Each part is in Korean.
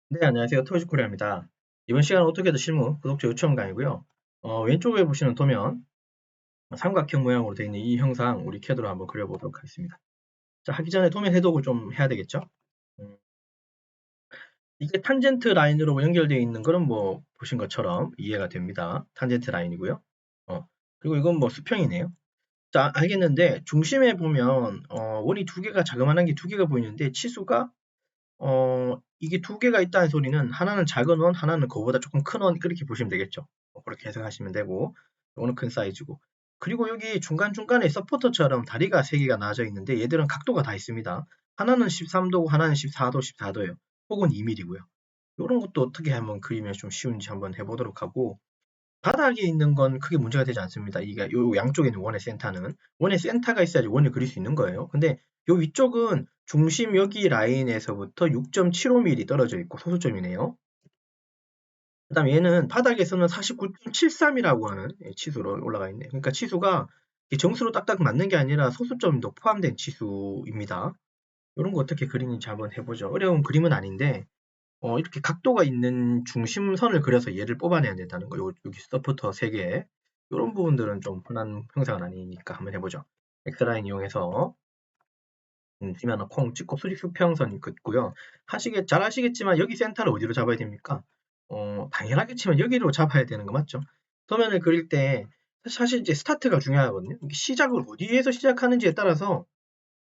네, 안녕하세요. 토요즈코리아입니다. 이번 시간은 어떻게든 실무 구독자 요청 강의고요. 왼쪽에 보시는 도면 삼각형 모양으로 되어 있는 이 형상 우리 캐드로 한번 그려보도록 하겠습니다. 자, 하기 전에 도면 해독을 좀 해야 되겠죠? 음, 이게 탄젠트 라인으로 연결되어 있는 거는 뭐 보신 것처럼 이해가 됩니다. 탄젠트 라인이고요. 그리고 이건 뭐 수평이네요. 자, 알겠는데 중심에 보면 원이 두 개가 자그마한 게 두 개가 보이는데 치수가 이게 두 개가 있다는 소리는 하나는 작은 원, 하나는 그거보다 조금 큰 원, 그렇게 보시면 되겠죠. 그렇게 해석하시면 되고, 이거는 큰 사이즈고. 그리고 여기 중간중간에 서포터처럼 다리가 세 개가 나와져 있는데 얘들은 각도가 다 있습니다. 하나는 13도고 하나는 14도, 14도예요. 혹은 2mm고요. 이런 것도 어떻게 하면 그리면 좀 쉬운지 한번 해보도록 하고, 바닥에 있는 건 크게 문제가 되지 않습니다. 이게 요 양쪽에 있는 원의 센터는 원의 센터가 있어야지 원을 그릴 수 있는 거예요. 근데 요 위쪽은 중심 여기 라인에서부터 6.75mm 떨어져 있고 소수점이네요. 그다음 얘는 바닥에서는 49.73이라고 하는 치수로 올라가 있네요. 그러니까 치수가 정수로 딱딱 맞는 게 아니라 소수점도 포함된 치수입니다. 이런 거 어떻게 그리는지 한번 해보죠. 어려운 그림은 아닌데 이렇게 각도가 있는 중심선을 그려서 얘를 뽑아내야 된다는 거. 여기 서포터 3개. 이런 부분들은 좀 흔한 형상은 아니니까 한번 해보죠. X라인 이용해서 지면 콩 찍고 수직 수평선 긋고요. 잘 아시겠지만 여기 센터를 어디로 잡아야 됩니까? 당연하겠지만 여기로 잡아야 되는 거 맞죠? 도면을 그릴 때 사실 이제 스타트가 중요하거든요. 시작을 어디에서 시작하는지에 따라서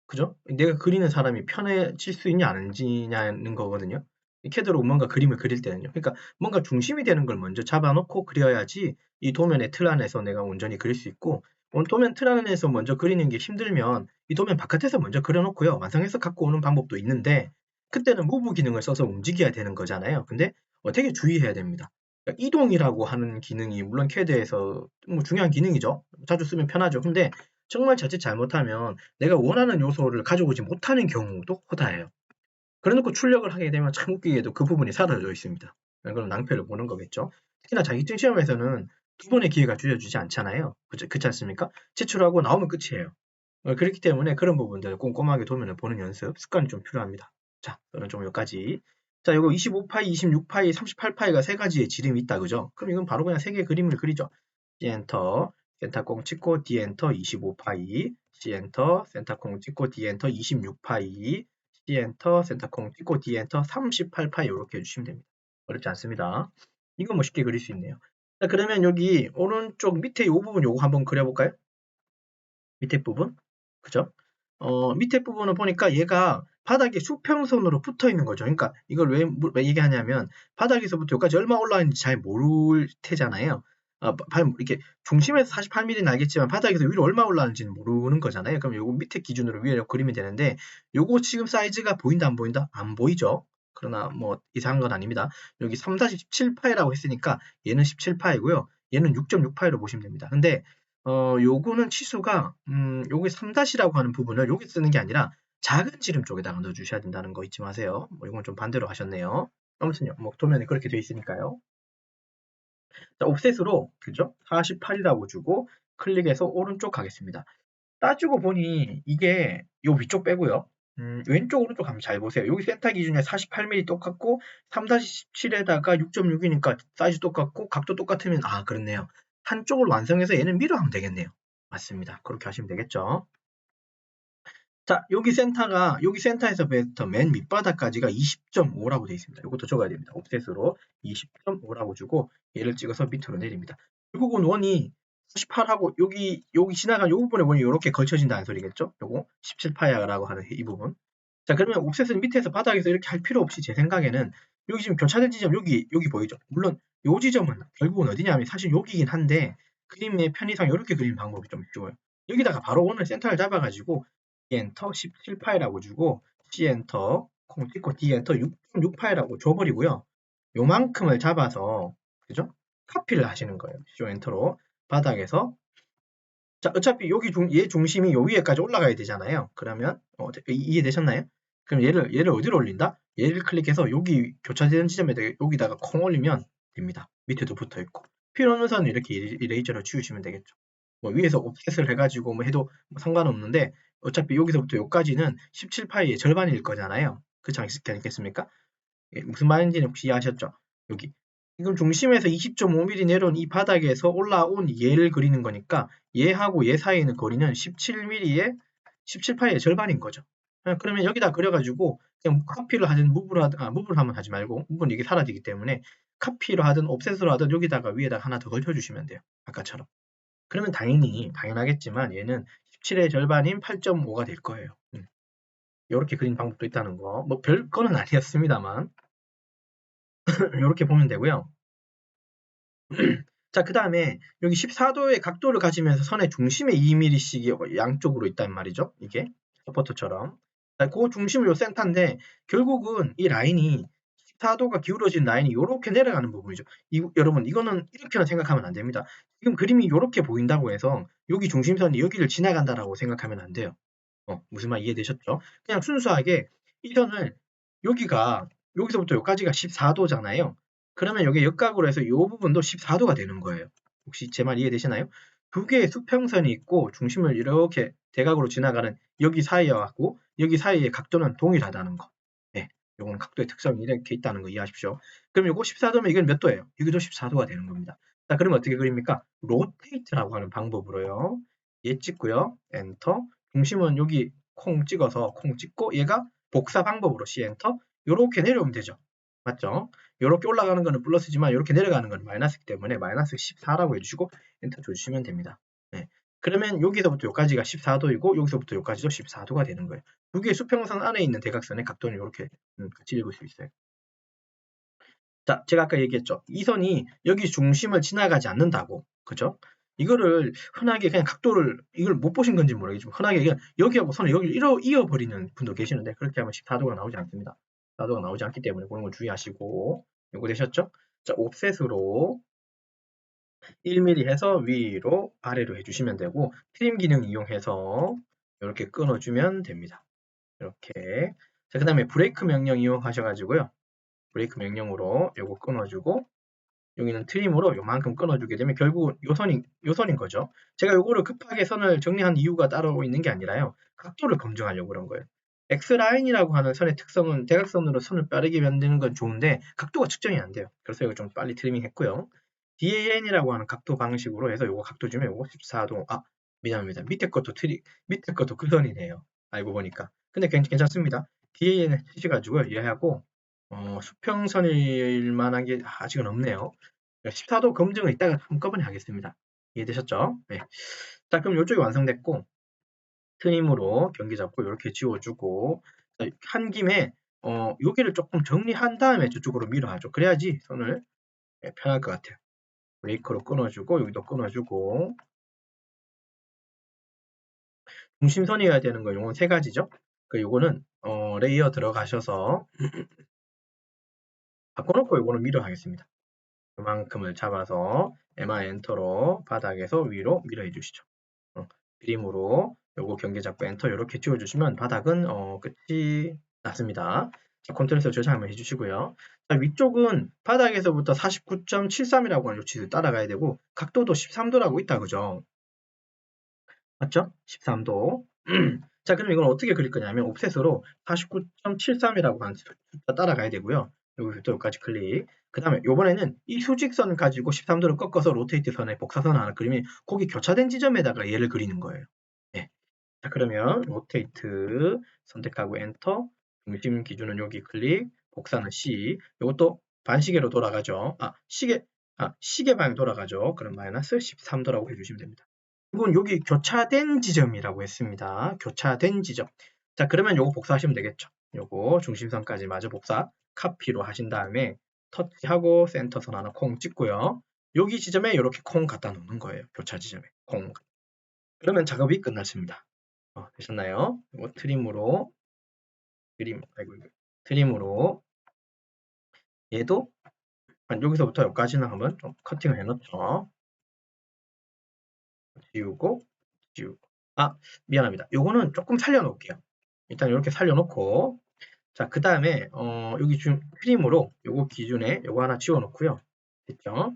그죠? 내가 그리는 사람이 편해질 수 있냐 안 지냐는 거거든요. 캐드로 뭔가 그림을 그릴 때는요. 그러니까 뭔가 중심이 되는 걸 먼저 잡아놓고 그려야지 이 도면의 틀 안에서 내가 온전히 그릴 수 있고 도면 틀 안에서 먼저 그리는 게 힘들면 이 도면 바깥에서 먼저 그려놓고요. 완성해서 갖고 오는 방법도 있는데 그때는 무브 기능을 써서 움직여야 되는 거잖아요. 근데 되게 주의해야 됩니다. 그러니까 이동이라고 하는 기능이 물론 캐드에서 뭐 중요한 기능이죠. 자주 쓰면 편하죠. 근데 정말 자칫 잘못하면 내가 원하는 요소를 가져오지 못하는 경우도 허다해요. 그래놓고 출력을 하게 되면 참 웃기게도 그 부분이 사라져 있습니다. 그건 낭패를 보는 거겠죠. 특히나 자격증 시험에서는 두 번의 기회가 주어지지 않잖아요. 그렇지 않습니까? 제출하고 나오면 끝이에요. 그렇기 때문에 그런 부분들 꼼꼼하게 도면을 보는 연습, 습관이 좀 필요합니다. 자, 저는 좀 여기까지. 자, 이거 25파이, 26파이, 38파이가 세 가지의 지름이 있다, 그죠? 그럼 이건 바로 그냥 세 개의 그림을 그리죠. C 엔터, 센터콩 찍고 D 엔터 25파이, C 엔터, 센터콩 찍고 D 엔터 26파이, C 엔터, 센터콩 찍고 D 엔터 38파이 이렇게 해주시면 됩니다. 어렵지 않습니다. 이건 뭐 쉽게 그릴 수 있네요. 자, 그러면 여기 오른쪽 밑에 이 부분 요거 한번 그려볼까요? 밑에 부분? 그죠? 밑에 부분을 보니까 얘가 바닥에 수평선으로 붙어 있는 거죠. 그러니까 이걸 왜 얘기하냐면 바닥에서부터 여기까지 얼마 올라왔는지 잘 모를 테잖아요. 이렇게 중심에서 48mm는 알겠지만 바닥에서 위로 얼마 올라왔는지는 모르는 거잖아요. 그럼 요거 밑에 기준으로 위에 그리면 되는데 요거 지금 사이즈가 보인다 안 보인다? 안 보이죠? 그러나 뭐 이상한 건 아닙니다. 여기 3-17파이라고 했으니까 얘는 17파이고요. 얘는 6.6파이로 보시면 됩니다. 근데 요거는 치수가 요게 3-라고 하는 부분을 여기 쓰는 게 아니라 작은 지름 쪽에다가 넣어 주셔야 된다는 거 잊지 마세요. 뭐 이건 좀 반대로 하셨네요. 아무튼요. 뭐 도면에 그렇게 되어 있으니까요. 자, 옵셋으로 그죠? 48이라고 주고 클릭해서 오른쪽 가겠습니다. 따지고 보니 이게 요 위쪽 빼고요. 왼쪽 오른쪽 한번 잘 보세요. 여기 센터 기준에 48mm 똑같고 3-17에다가 6.6이니까 사이즈 똑같고 각도 똑같으면 그렇네요. 한쪽을 완성해서 얘는 밀어 하면 되겠네요. 맞습니다. 그렇게 하시면 되겠죠. 자, 여기 센터에서부터 맨 밑바닥까지가 20.5라고 되어 있습니다. 이것도 적어야 됩니다. 옵셋으로 20.5라고 주고 얘를 찍어서 밑으로 내립니다. 결국은 원이 48하고 여기 지나간 요 부분에 원이 이렇게 걸쳐진다는 소리겠죠? 요거 17파야라고 하는 이 부분. 자, 그러면 옵셋은 밑에서 바닥에서 이렇게 할 필요 없이 제 생각에는 여기 지금 교차된 지점 여기 보이죠? 물론 요 지점은 결국은 어디냐면 사실 여기긴 한데 그림의 편의상 이렇게 그리는 방법이 좀 좋아요. 여기다가 바로 오늘 센터를 잡아가지고 엔터 17파이라고 주고 C 엔터 콩 찍고 D 엔터 6.6파이라고 줘버리고요. 요만큼을 잡아서 그죠? 카피를 하시는 거예요. C 엔터로 바닥에서 자 어차피 얘 중심이 요 위에까지 올라가야 되잖아요. 그러면 이해되셨나요? 그럼 얘를 어디로 올린다? 얘를 클릭해서 여기 교차되는 지점에다 여기다가 콩 올리면 됩니다. 밑에도 붙어 있고 필요 없는 선은 이렇게 이레이저로 지우시면 되겠죠. 뭐 위에서 옵셋을 해가지고 뭐 해도 뭐 상관없는데 어차피 여기서부터 여기까지는 17파이의 절반일 거잖아요. 그렇지 않겠습니까? 무슨 말인지는 혹시 이해하셨죠? 여기. 지금 중심에서 20.5mm 내려온 이 바닥에서 올라온 얘를 그리는 거니까 얘하고 얘 사이에 있는 거리는 17mm의 17파이의 절반인 거죠. 그러면 여기다 그려가지고 그냥 카피를 하든 무브를 하면 하지 말고 무브는 이게 사라지기 때문에 카피로 하든 옵셋으로 하든 여기다가 위에다가 하나 더 걸쳐주시면 돼요. 아까처럼. 그러면 당연하겠지만 얘는 17의 절반인 8.5가 될 거예요. 이렇게 그린 방법도 있다는 거. 뭐 별거는 아니었습니다만 이렇게 보면 되고요. 자, 그 다음에 여기 14도의 각도를 가지면서 선의 중심에 2mm씩이 양쪽으로 있단 말이죠. 이게 서포터처럼. 그 중심이 요 센터인데 결국은 이 라인이 14도가 기울어진 라인이 이렇게 내려가는 부분이죠. 여러분 이거는 이렇게는 생각하면 안 됩니다. 지금 그림이 이렇게 보인다고 해서 여기 중심선이 여기를 지나간다라고 생각하면 안 돼요. 무슨 말 이해되셨죠? 그냥 순수하게 이 선을 여기서부터 여기까지가 14도잖아요. 그러면 여기 역각으로 해서 이 부분도 14도가 되는 거예요. 혹시 제 말 이해되시나요? 두 개의 수평선이 있고 중심을 이렇게 대각으로 지나가는 여기 사이하고 여기 사이의 각도는 동일하다는 거. 네, 요거는 각도의 특성이 이렇게 있다는 거 이해하십시오. 그럼 요거 14도면 이건 몇 도예요? 여기도 14도가 되는 겁니다. 자, 그러면 어떻게 그립니까? 로테이트라고 하는 방법으로요. 얘 찍고요. 엔터. 중심은 여기 콩 찍어서 콩 찍고 얘가 복사 방법으로 C 엔터. 요렇게 내려오면 되죠. 맞죠? 요렇게 올라가는 거는 플러스지만 요렇게 내려가는 거는 마이너스이기 때문에 마이너스 14라고 해주시고 엔터 줘주시면 됩니다. 네. 그러면 여기서부터 여기까지가 14도이고 여기서부터 여기까지도 14도가 되는 거예요. 두 개의 수평선 안에 있는 대각선의 각도는 이렇게 같이 읽을 수 있어요. 자, 제가 아까 얘기했죠. 이 선이 여기 중심을 지나가지 않는다고. 그죠? 이거를 흔하게 그냥 각도를 이걸 못 보신 건지 모르겠지만 흔하게 그냥 여기하고 선을 여기를 이어버리는 분도 계시는데 그렇게 하면 14도가 나오지 않습니다. 14도가 나오지 않기 때문에 그런 걸 주의하시고 요거 되셨죠? 자, 옵셋으로 1mm 해서 위로 아래로 해주시면 되고 트림 기능 이용해서 이렇게 끊어주면 됩니다. 이렇게. 자, 그 다음에 브레이크 명령 이용하셔가지고요. 브레이크 명령으로 요거 끊어주고 여기는 트림으로 요만큼 끊어주게 되면 결국 요선인 거죠. 제가 요거를 급하게 선을 정리한 이유가 따로 있는 게 아니라요. 각도를 검증하려고 그런 거예요. X라인이라고 하는 선의 특성은 대각선으로 선을 빠르게 만드는 건 좋은데 각도가 측정이 안 돼요. 그래서 이거 좀 빨리 트리밍 했고요. DAN이라고 하는 각도 방식으로 해서 요거 각도 주면 요거 14도 미안합니다. 밑에 것도 그 선이네요. 알고 보니까. 근데 괜찮습니다. DAN을 치셔가지고 이해하고 수평선일 만한 게 아직은 없네요. 14도 검증을 이따가 한꺼번에 하겠습니다. 이해되셨죠? 네. 자, 그럼 이쪽이 완성됐고 트림으로 경계 잡고 이렇게 지워주고 한 김에 여기를 조금 정리한 다음에 저쪽으로 밀어하죠. 그래야지 손을 편할 것 같아요. 브레이크로 끊어주고 여기도 끊어주고 중심선이어야 되는 거 요건 세 가지죠. 요거는 레이어 들어가셔서 바꿔놓고 요거는 밀어 하겠습니다. 그만큼을 잡아서 MR 엔터로 바닥에서 위로 밀어 해주시죠. 그림으로 요거 경계 잡고 엔터 이렇게 지워주시면 바닥은 끝이 났습니다. 자, 컨트롤에서 저장 한번 해주시고요. 자, 위쪽은 바닥에서부터 49.73이라고 하는 위치를 따라가야 되고 각도도 13도라고 있다 그죠? 맞죠? 13도. 자, 그럼 이걸 어떻게 그릴 거냐면 옵셋으로 49.73이라고 하는 숫자 따라가야 되고요. 여기부터 여기까지 클릭. 그 다음에 이번에는 이 수직선 가지고 13도를 꺾어서 로테이트 선에 복사선 하나 그리면 거기 교차된 지점에다가 얘를 그리는 거예요. 네. 자, 그러면 로테이트 선택하고 엔터. 중심 기준은 여기 클릭. 복사는 C. 이것도 반시계로 돌아가죠. 시계 방향 돌아가죠. 그럼 마이너스 13도라고 해주시면 됩니다. 이건 여기 교차된 지점이라고 했습니다. 교차된 지점. 자, 그러면 요거 복사하시면 되겠죠. 요거 중심선까지 마저 복사, 카피로 하신 다음에 터치하고 센터선 하나 콩 찍고요. 여기 지점에 이렇게 콩 갖다 놓는 거예요. 교차 지점에 콩. 그러면 작업이 끝났습니다. 되셨나요? 이거 트림으로 얘도 여기서부터 여기까지는 한번 좀 커팅을 해놓죠. 지우고 미안합니다. 요거는 조금 살려놓을게요. 일단 이렇게 살려놓고 자, 그 다음에 여기 지금 트림으로 요거 기준에 요거 하나 지워놓고요. 됐죠?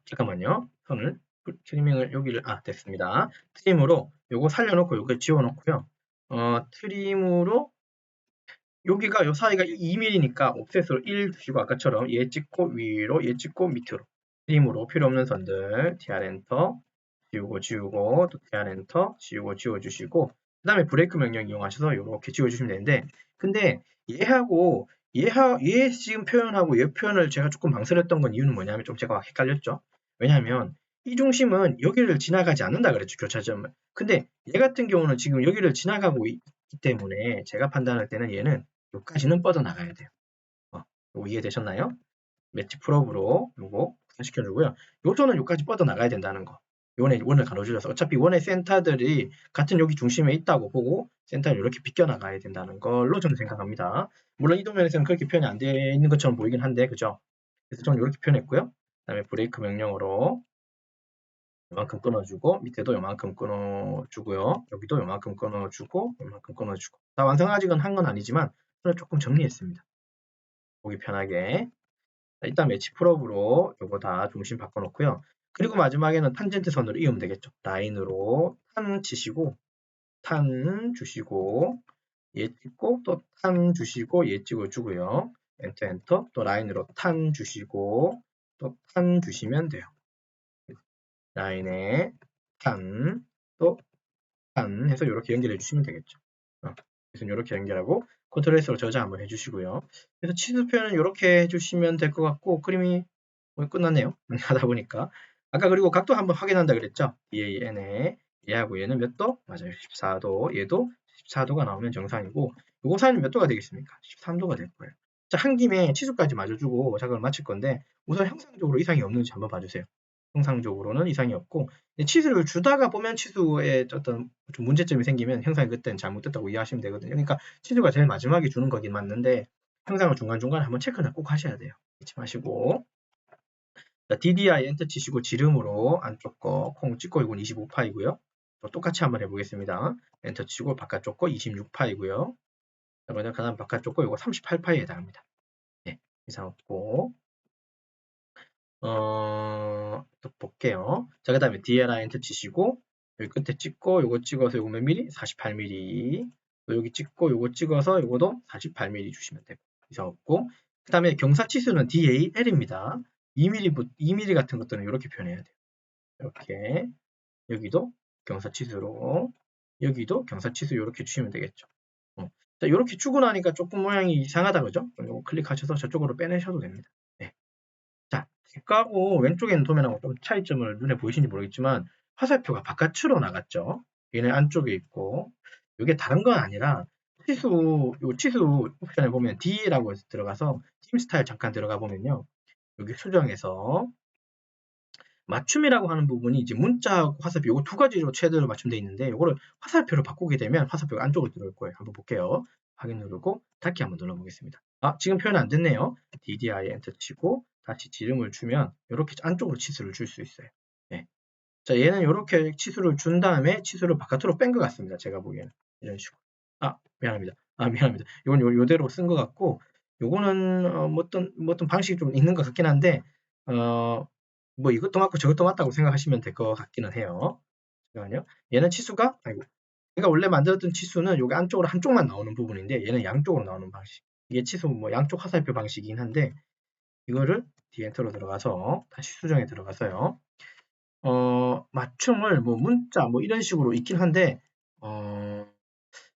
잠깐만요. 선을 트리밍을 여기를 됐습니다. 트림으로 요거 살려놓고 요거 지워놓고요. 트림으로 여기가 요 사이가 2mm니까 옵셋으로 1 두시고 아까처럼 얘 찍고 위로, 얘 찍고 밑으로. 힘으로 필요 없는 선들 tr 엔터 지우고 또 tr 엔터 지워주시고 그 다음에 브레이크 명령 이용하셔서 이렇게 지워주시면 되는데 근데 얘 지금 표현하고 얘 표현을 제가 조금 망설였던 건 이유는 뭐냐면 좀 제가 헷갈렸죠. 왜냐하면 이 중심은 여기를 지나가지 않는다 그랬죠. 교차점을. 근데 얘 같은 경우는 지금 여기를 지나가고 있기 때문에 제가 판단할 때는 얘는 여기까지는 뻗어나가야 돼요. 요거 이해되셨나요? 매치 프로브로 요거 시켜주고요. 요소는 여기까지 뻗어나가야 된다는 거. 원을 가로질러서 어차피 원의 센터들이 같은 여기 중심에 있다고 보고 센터를 이렇게 비껴나가야 된다는 걸로 저는 생각합니다. 물론 이 도면에서는 그렇게 표현이 안 되어 있는 것처럼 보이긴 한데 그죠? 그래서 저는 이렇게 표현했고요. 그 다음에 브레이크 명령으로 이만큼 끊어주고 밑에도 이만큼 끊어주고요. 여기도 이만큼 끊어주고 이만큼 끊어주고 다 완성 아직은 한 건 아니지만 저는 조금 정리했습니다. 보기 편하게 일단 매치 프로브로 요거 다 중심 바꿔놓고요. 그리고 마지막에는 탄젠트 선으로 이으면 되겠죠. 라인으로 탄 치시고 탄 주시고 얘 찍고 또 탄 주시고 얘 찍어주고요. 엔터 또 라인으로 탄 주시고 또 탄 주시면 돼요. 라인에 탄 또 탄 해서 이렇게 연결해 주시면 되겠죠. 그래서 이렇게 연결하고 컨트롤 S로 저장 한번 해주시고요. 그래서 치수 표현은 이렇게 해주시면 될 것 같고 그림이 끝났네요. 하다 보니까 아까 그리고 각도 한번 확인한다 그랬죠. DAN에 얘하고 얘는 몇 도? 맞아요. 14도. 얘도 14도가 나오면 정상이고 요거 사이는 몇 도가 되겠습니까? 13도가 될 거예요. 자, 한 김에 치수까지 맞춰주고 작업을 마칠 건데 우선 형상적으로 이상이 없는지 한번 봐주세요. 형상적으로는 이상이 없고 치수를 주다가 보면 치수에 어떤 좀 문제점이 생기면 형상이 그때는 잘못됐다고 이해하시면 되거든요. 그러니까 치수가 제일 마지막에 주는 거긴 맞는데 형상을 중간중간에 한번 체크는 꼭 하셔야 돼요. 잊지 마시고 DDI 엔터 치시고 지름으로 안쪽 거 콩 찍고 이건 25파이고요. 또 똑같이 한번 해보겠습니다. 엔터 치고 바깥쪽 거 26파이고요. 그 다음 바깥쪽 거 이거 38파이에 해당합니다. 네, 이상 없고 또 볼게요. 자, 그 다음에 DLI 엔터 치시고 여기 끝에 찍고 요거 찍어서 요거 몇 미리? 48mm. 또 여기 찍고 요거 찍어서 요거도 48mm 주시면 되고 이상 없고 그 다음에 경사치수는 DAL입니다. 2mm 같은 것들은 이렇게 표현해야 돼요. 이렇게 여기도 경사치수로 여기도 경사치수 이렇게 주시면 되겠죠. 자, 이렇게 주고 나니까 조금 모양이 이상하다 그죠? 이거 클릭하셔서 저쪽으로 빼내셔도 됩니다. 네. 자, 뒷가고 왼쪽에 있는 도면하고 좀 차이점을 눈에 보이시는지 모르겠지만 화살표가 바깥으로 나갔죠. 얘는 안쪽에 있고 이게 다른 건 아니라 치수 옵션에 보면 D라고 해서 들어가서 팀 스타일 잠깐 들어가 보면요. 여기 수정해서 맞춤이라고 하는 부분이 이제 문자하고 화살표 이거 두 가지로 최대로 맞춤되어 있는데 이거를 화살표로 바꾸게 되면 화살표가 안쪽으로 들어올 거예요. 한번 볼게요. 확인 누르고 닫기 한번 눌러보겠습니다. 지금 표현 안 됐네요. DDI 엔터 치고 다시 지름을 주면 이렇게 안쪽으로 치수를 줄 수 있어요. 네. 자, 얘는 이렇게 치수를 준 다음에 치수를 바깥으로 뺀 것 같습니다. 제가 보기에는 이런 식으로. 미안합니다. 미안합니다. 이건 요대로 쓴 것 같고 요거는 뭐 어떤 방식이 좀 있는 것 같긴 한데 뭐 이것도 맞고 저것도 맞다고 생각하시면 될 것 같기는 해요. 잠깐만요. 얘는 치수가 얘가 원래 만들었던 치수는 여기 안쪽으로 한쪽만 나오는 부분인데 얘는 양쪽으로 나오는 방식. 이게 치수 뭐 양쪽 화살표 방식이긴 한데 이거를 디엔터로 들어가서 다시 수정에 들어가서요. 맞춤을 뭐 문자 뭐 이런 식으로 있긴 한데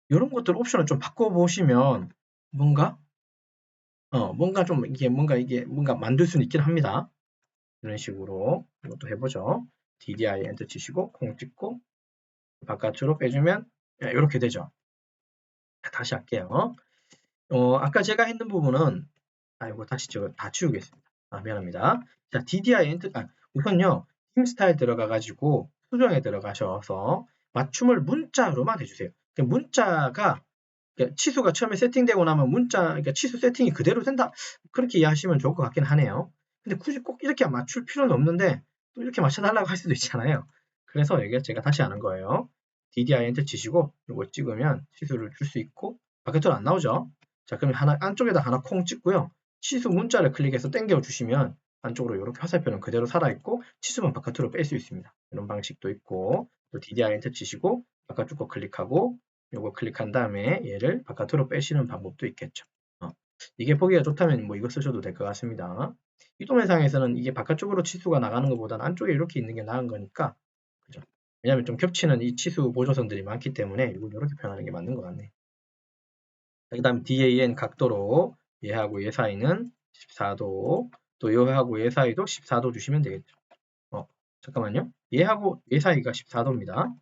이런 것들 옵션을 좀 바꿔보시면 뭔가 좀 뭔가 만들 수는 있긴 합니다. 이런 식으로 이것도 해보죠. DDI 엔터 치시고 콩 찍고 바깥으로 빼주면 이렇게 되죠. 다시 할게요. 아까 제가 했는 부분은 이거 다시 다 치우겠습니다. 미안합니다. 자, DDI 엔터 우선요 팀 스타일 들어가가지고 수정에 들어가셔서 맞춤을 문자로만 해주세요. 문자가 치수가 처음에 세팅되고 나면 그러니까 치수 세팅이 그대로 된다 그렇게 이해하시면 좋을 것 같긴 하네요. 근데 굳이 꼭 이렇게 맞출 필요는 없는데 또 이렇게 맞춰달라고 할 수도 있잖아요. 그래서 이게 제가 다시 하는 거예요. DDI 엔터 치시고 이거 찍으면 치수를 줄 수 있고 바깥으로 안 나오죠. 자, 그럼 안쪽에다 하나 콩 찍고요. 치수 문자를 클릭해서 당겨 주시면 안쪽으로 이렇게 화살표는 그대로 살아있고 치수만 바깥으로 뺄 수 있습니다. 이런 방식도 있고 또 DDI 엔터 치시고 바깥쪽 거 클릭하고 요거 클릭한 다음에 얘를 바깥으로 빼시는 방법도 있겠죠. 이게 보기가 좋다면 뭐 이거 쓰셔도 될 것 같습니다. 이 동영상에서는 이게 바깥쪽으로 치수가 나가는 것보다는 안쪽에 이렇게 있는 게 나은 거니까, 그죠? 왜냐면 좀 겹치는 이 치수 보조선들이 많기 때문에 이걸 이렇게 표현하는 게 맞는 것 같네. 그 다음 DAN 각도로 얘하고 얘 사이는 14도, 또 얘하고 얘 사이도 14도 주시면 되겠죠. 잠깐만요. 얘하고 얘 사이가 14도입니다.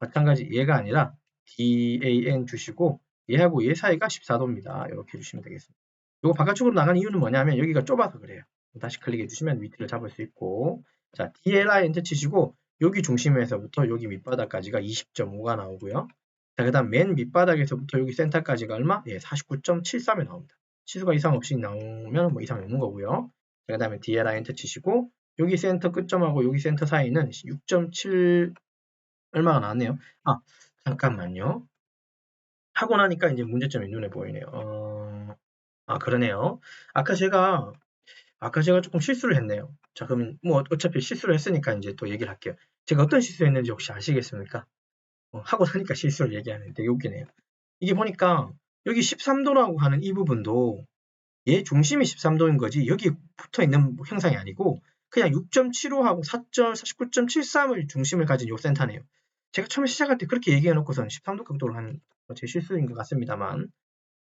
마찬가지 얘가 아니라 DAN 주시고 얘하고 얘 사이가 14도입니다. 이렇게 주시면 되겠습니다. 이거 바깥쪽으로 나가는 이유는 뭐냐면 여기가 좁아서 그래요. 다시 클릭해 주시면 위치를 잡을 수 있고, 자, DLI 엔터 치시고 여기 중심에서부터 여기 밑바닥까지가 20.5가 나오고요. 자, 그 다음 맨 밑바닥에서부터 여기 센터까지가 얼마? 예, 49.73이 나옵니다. 치수가 이상 없이 나오면 뭐 이상이 없는 거고요. 자, 그 다음에 DLI 엔터 치시고 여기 센터 끝점하고 여기 센터 사이는 6.7 얼마가 나왔네요. 잠깐만요. 하고 나니까 이제 문제점이 눈에 보이네요. 그러네요. 아까 제가 조금 실수를 했네요. 자, 그러면 뭐 어차피 실수를 했으니까 이제 또 얘기를 할게요. 제가 어떤 실수했는지 혹시 아시겠습니까? 하고 나니까 실수를 얘기하는 되게 웃기네요. 이게 보니까 여기 13도라고 하는 이 부분도 얘 중심이 13도인 거지 여기 붙어 있는 형상이 아니고 그냥 6.75하고 49.73을 중심을 가진 요 센터네요. 제가 처음에 시작할 때 그렇게 얘기해 놓고서는 13도 각도로 한 제 실수인 것 같습니다만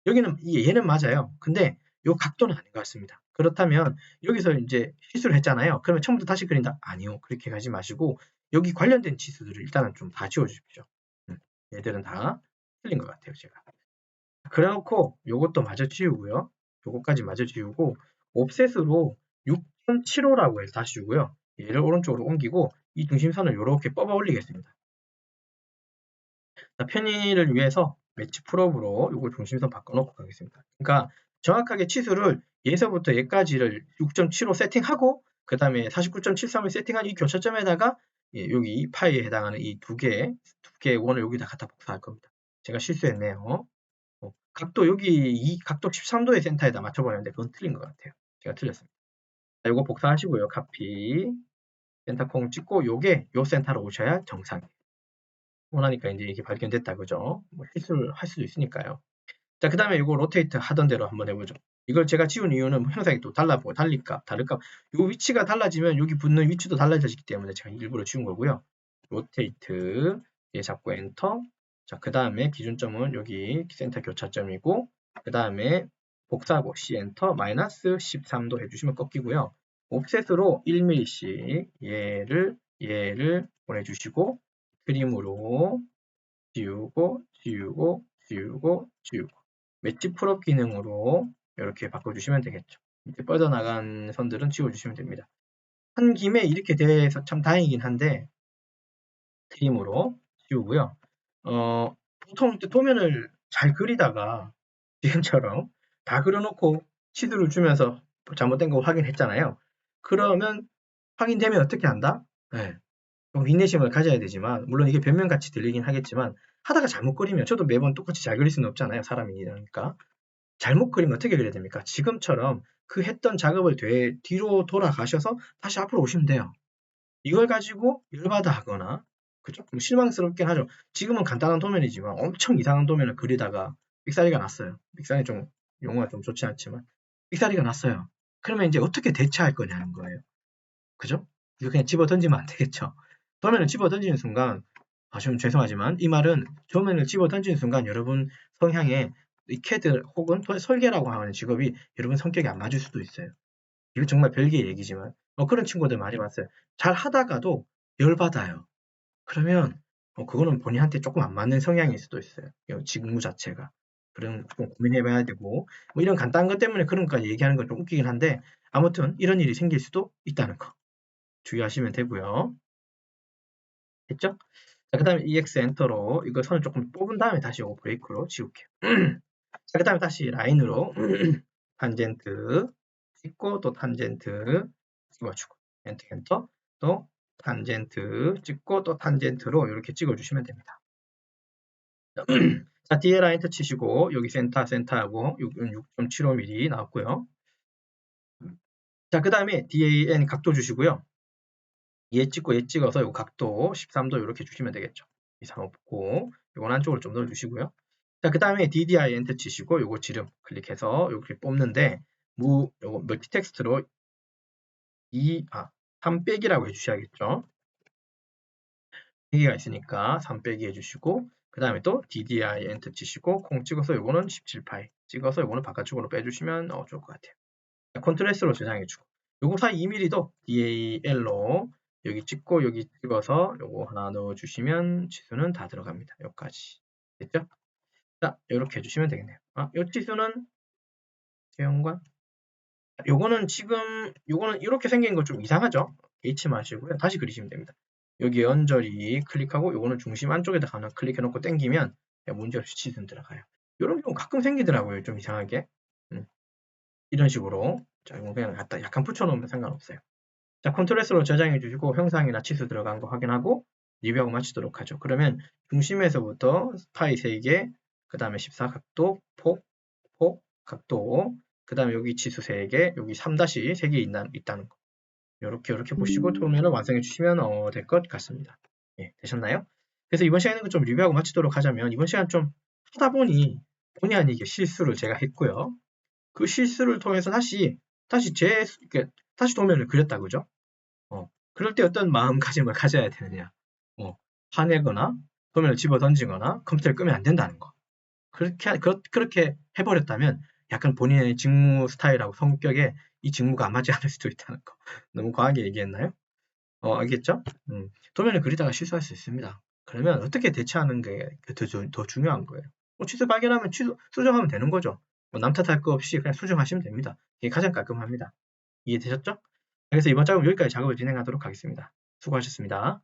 여기는 얘는 맞아요. 근데 요 각도는 아닌 것 같습니다. 그렇다면 여기서 이제 실수를 했잖아요. 그러면 처음부터 다시 그린다? 아니요. 그렇게 가지 마시고 여기 관련된 지수들을 일단은 좀 다 지워주십시오. 얘들은 다 틀린 것 같아요. 제가. 그래놓고 요것도 마저 지우고요. 요거까지 마저 지우고 옵셋으로 6.75라고 해서 다시 주고요. 얘를 오른쪽으로 옮기고 이 중심선을 이렇게 뽑아 올리겠습니다. 자, 편의를 위해서 매치 풀업으로 요거 중심선 바꿔놓고 가겠습니다. 그러니까 정확하게 치수를 얘서부터 얘까지를 6.75 세팅하고 그 다음에 49.73을 세팅한 이 교차점에다가 여기 파이에 해당하는 이 두 개의 원을 여기다 갖다 복사할 겁니다. 제가 실수했네요. 각도 여기 이 각도 13도의 센터에다 맞춰버렸는데 그건 틀린 것 같아요. 제가 틀렸습니다. 자, 요거 복사하시고요. 카피 센터 콩 찍고 요게 요 센터로 오셔야 정상이에요. 원하니까 이제 이게 발견됐다 그죠? 뭐 실수를 할 수도 있으니까요. 자, 그 다음에 이거 로테이트 하던 대로 한번 해보죠. 이걸 제가 지운 이유는 형상이 또 다를까 요 위치가 달라지면 여기 붙는 위치도 달라지기 때문에 제가 일부러 지운 거고요. 로테이트 얘 잡고 엔터. 자, 그 다음에 기준점은 여기 센터 교차점이고 그 다음에 복사하고 C 엔터 마이너스 13도 해주시면 꺾이고요. 옵셋으로 1mm씩 얘를 보내주시고 트림으로 지우고 맷집 풀업 기능으로 이렇게 바꿔주시면 되겠죠. 이렇게 뻗어나간 선들은 지워주시면 됩니다. 한 김에 이렇게 돼서 참 다행이긴 한데 트림으로 지우고요. 보통 도면을 잘 그리다가 지금처럼 다 그려놓고 치수를 주면서 잘못된 거 확인했잖아요. 그러면 확인되면 어떻게 한다? 네. 인내심을 가져야 되지만 물론 이게 변명같이 들리긴 하겠지만 하다가 잘못 그리면 저도 매번 똑같이 잘 그릴 수는 없잖아요. 사람이니까. 잘못 그리면 어떻게 그려야 됩니까? 지금처럼 그 했던 작업을 뒤로 돌아가셔서 다시 앞으로 오시면 돼요. 이걸 가지고 열받아 하거나 그죠? 좀 실망스럽긴 하죠. 지금은 간단한 도면이지만 엄청 이상한 도면을 그리다가 삑사리가 났어요. 삑사리 좀 용어가 좀 좋지 않지만 삑사리가 났어요. 그러면 이제 어떻게 대처할 거냐는 거예요. 그죠? 이거 그냥 집어 던지면 안 되겠죠. 도면을 집어 던지는 순간 좀 죄송하지만 이 말은 도면을 집어 던지는 순간 여러분 성향에 이 캐드 혹은 설계라고 하는 직업이 여러분 성격이 안 맞을 수도 있어요. 이거 정말 별개의 얘기지만 그런 친구들 많이 봤어요. 잘 하다가도 열받아요. 그러면 그거는 본인한테 조금 안 맞는 성향일 수도 있어요. 이 직무 자체가. 그럼 좀 고민해봐야 되고 뭐 이런 간단한 것 때문에 그런 것까지 얘기하는 건 좀 웃기긴 한데 아무튼 이런 일이 생길 수도 있다는 거 주의하시면 되고요. 됐죠? 자, 그 다음에 EX 엔터로 이거 선을 조금 뽑은 다음에 다시 이거 브레이크로 지울게요. 자, 그 다음에 다시 라인으로 탄젠트 찍고 또 탄젠트 찍어주고 엔터 또 탄젠트 찍고 또 탄젠트로 이렇게 찍어주시면 됩니다. 자, 뒤에 라인 터치시고 여기 센터하고 6.75mm 나왔고요. 자, 그 다음에 DAN 각도 주시고요. 얘 찍고 얘 찍어서 이 각도 13도 이렇게 주시면 되겠죠. 이상 없고 이건 안쪽으로 좀 넣어주시고요. 자, 그 다음에 DDI 엔터 치시고 요거 지름 클릭해서 이렇게 뽑는데 요거 멀티 텍스트로 3 빼기라고 해주셔야겠죠. 3개가 있으니까 3 빼기 해주시고 그 다음에 또 DDI 엔터 치시고 콩 찍어서 요거는 17파이 찍어서 요거는 바깥쪽으로 빼주시면 좋을 것 같아요. 컨트롤 S로 저장해주고 요거 사이 2mm도 DAL로 여기 찍고 여기 찍어서 요거 하나 넣어주시면 치수는 다 들어갑니다. 여기까지 됐죠? 자, 이렇게 해주시면 되겠네요. 요 치수는 개연관 요거는 이렇게 생긴 거 좀 이상하죠? H 마시고요. 다시 그리시면 됩니다. 여기 언저리 클릭하고 요거는 중심 안쪽에다 하나 클릭해놓고 당기면 문제없이 치수는 들어가요. 이런 경우 가끔 생기더라고요. 좀 이상하게. 이런 식으로. 자, 이거 그냥 갖다 약간 붙여놓으면 상관없어요. 자, 컨트롤 S로 저장해 주시고 형상이나 치수 들어간 거 확인하고 리뷰하고 마치도록 하죠. 그러면 중심에서부터 파이 3개, 그 다음에 14각도, 폭, 각도, 그 다음에 여기 치수 3개, 여기 3-3개 있다는 거. 이렇게 보시고 도면을 완성해 주시면 될 것 같습니다. 예, 되셨나요? 그래서 이번 시간에는 좀 리뷰하고 마치도록 하자면 이번 시간 좀 하다 보니 본의 아니게 실수를 제가 했고요. 그 실수를 통해서 다시 도면을 그렸다 그죠? 그럴 때 어떤 마음가짐을 가져야 되느냐? 화내거나 도면을 집어 던지거나 컴퓨터를 끄면 안 된다는 거. 그렇게 해버렸다면 약간 본인의 직무 스타일하고 성격에 이 직무가 안 맞지 않을 수도 있다는 거. 너무 과하게 얘기했나요? 알겠죠? 도면을 그리다가 실수할 수 있습니다. 그러면 어떻게 대처하는 게 더 중요한 거예요. 취소 발견하면 수정하면 되는 거죠. 남 탓할 거 없이 그냥 수정하시면 됩니다. 이게 가장 깔끔합니다. 이해되셨죠? 그래서 이번 작업 여기까지 작업을 진행하도록 하겠습니다. 수고하셨습니다.